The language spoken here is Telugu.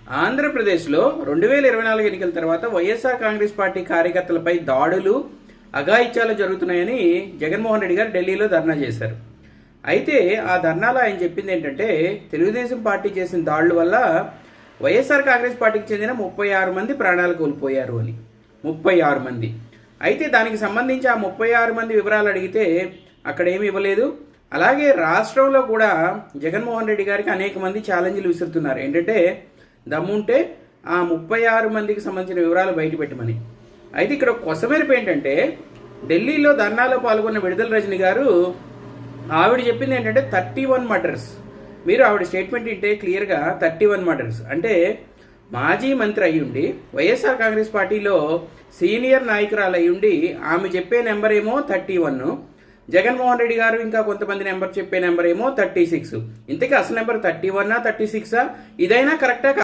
ఆంధ్రప్రదేశ్లో 2024 ఎన్నికల తర్వాత వైఎస్ఆర్ కాంగ్రెస్ పార్టీ కార్యకర్తలపై దాడులు, అఘాయిత్యాలు జరుగుతున్నాయని జగన్మోహన్ రెడ్డి గారు ఢిల్లీలో ధర్నా చేశారు. అయితే ఆ ధర్నాలో ఆయన చెప్పింది ఏంటంటే, తెలుగుదేశం పార్టీ చేసిన దాడుల వల్ల వైఎస్ఆర్ కాంగ్రెస్ పార్టీకి చెందిన 36 మంది ప్రాణాలు కోల్పోయారు అని. 36 మంది. అయితే దానికి సంబంధించి ఆ 36 మంది వివరాలు అడిగితే అక్కడ ఏమి ఇవ్వలేదు. అలాగే రాష్ట్రంలో కూడా జగన్మోహన్ రెడ్డి గారికి అనేక మంది ఛాలెంజ్లు విసురుతున్నారు. ఏంటంటే, దమ్ముంటే ఆ 36 మందికి సంబంధించిన వివరాలు బయటపెట్టమని. అయితే ఇక్కడ కొసమెరుపు ఏంటంటే, ఢిల్లీలో ధర్నాలో పాల్గొన్న విడుదల రజని గారు ఆవిడ చెప్పింది ఏంటంటే 31 మర్డర్స్. మీరు ఆవిడ స్టేట్మెంట్ ఇంటే క్లియర్గా 31 మర్డర్స్ అంటే మాజీ మంత్రి అయ్యుండి వైఎస్ఆర్ కాంగ్రెస్ పార్టీలో సీనియర్ నాయకురాలు అయ్యుండి ఆమె చెప్పే నెంబర్ ఏమో 31, జగన్మోహన్ రెడ్డి గారు ఇంకా కొంతమంది నెంబర్ చెప్పే నెంబర్ ఏమో 36. ఇంతకీ అసలు నెంబర్ 31 36? ఇదైనా కరెక్టా?